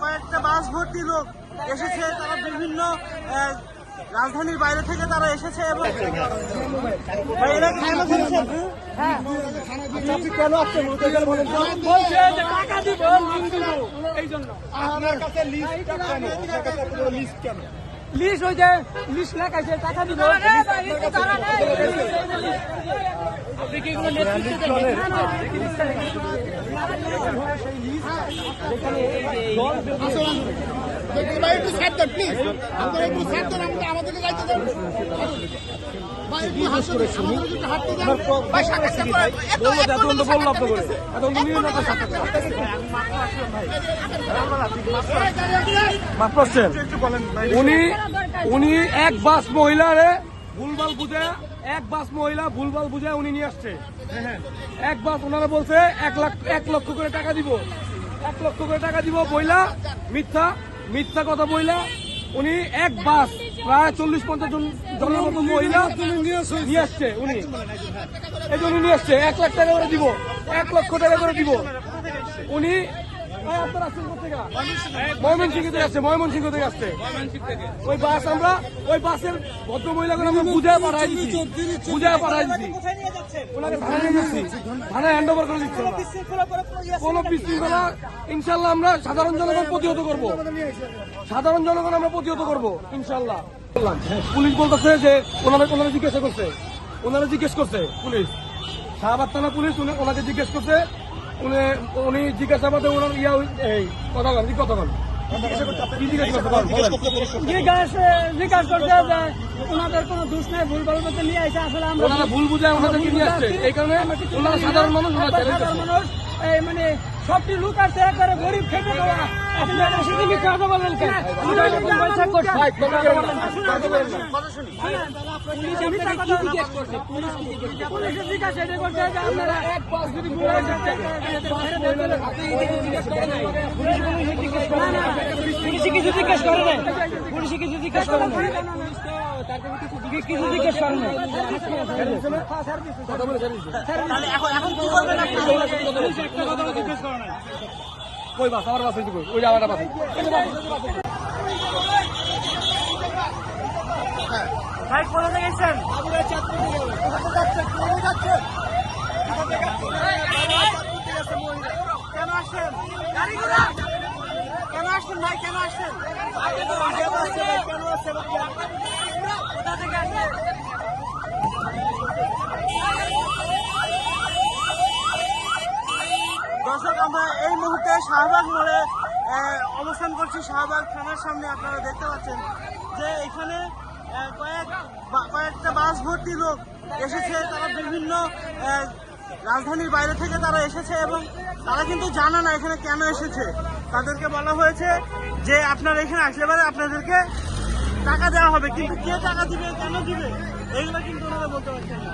কয়েকটা বাস ভর্তি লোক এসেছে। তারা বিভিন্ন রাজধানীর বাইরে থেকে তারা এসেছে এবং কেন আসছেন লিস্ট হয়েছে, লিস্ট লেখাইছে, টাকা দিব। আপনি কি এগুলো নেতৃত্ব দেন? উনি এক বাস মহিলারে ভুলভাল বুঝে, এক বাস মহিলা ভুলভাল বুঝে উনি নিয়ে আসছে। এক বাস ওনারা বলছে 1 লক্ষ করে টাকা দিব, 1 লক্ষ করে টাকা দিব বইলা মিথ্যা কথা বইলা উনি এক বাস প্রায় 40-50 জনের মতো মহিলা নিয়ে আসছে। উনি এই জন্য নিয়ে আসছে 1 লাখ টাকা করে দিব, 1 লক্ষ টাকা করে দিব। উনি ময়মনসিংহ থেকে আসছে, ময়মনসিংহ থেকে আসছে। ওই বাস আমরা ওই বাসের ভদ্র মহিলাগুলো আমরা বুঝে পাঠাই দিচ্ছি, ওনাকে থানায় নিয়ে যাচ্ছি, থানায় হ্যান্ড ওভার করে দিচ্ছি। কোন বিশৃঙ্খলা ইনশাল্লাহ আমরা সাধারণ জনগণ প্রতিহত করবো, সাধারণ জনগণ আমরা প্রতিহত করবো ইনশাল্লাহ। পুলিশ বলতেছে যে ওনারা জিজ্ঞেস করছে পুলিশ, শাহবাগ থানা পুলিশ ওনাকে জিজ্ঞেস করছে। উনি জিজ্ঞাসাবাদে ওনার কথা জিজ্ঞাসা করছে যে ওনাদের কোনো দোষ নেই, ভুলভাল মতো নিয়ে আসে। আসলে আমরা ভুল বুঝায় ওনাদেরকে নিয়ে আসছে, এই কারণে ওনারা সাধারণ মানুষ এই মানে সবটি লোক আসছে, একবারে গরিব খেটে দেওয়া। আপনারা সেটা কি কথা বলেন কেন? পয়সা করছে পুলিশের জিজ্ঞাসা এটা করছে যে আপনারা এক বাস যদি পুলিশে কিছু জিজ্ঞেস করে না, পুলিশে কিছু জিজ্ঞেস করে না, কিছু জিজ্ঞেস করে না। ওই বাস আমার বাস ওই যাওয়াটা বাস ভাই কোথা থেকে এসেছেন? কেন আসছেন? কেন আসছেন ভাই? কেন আসছেন? কোথা থেকে আসছেন? দর্শক, আমরা এই মুহূর্তে শাহবাগ মোড়ে অবস্থান করছি, শাহবাগ থানার সামনে। আপনারা দেখতে পাচ্ছেন যে এখানে কয়েকটা বাস ভর্তি লোক এসেছে। তারা বিভিন্ন রাজধানীর বাইরে থেকে তারা এসেছে এবং তারা কিন্তু জানে না এখানে কেন এসেছে। তাদেরকে বলা হয়েছে যে আপনারা এখানে আসলে পরে আপনাদেরকে টাকা দেওয়া হবে, কিন্তু কে টাকা দিবে, কেন দিবে, এইগুলো কিন্তু ওনারা বলতে পারছেন না।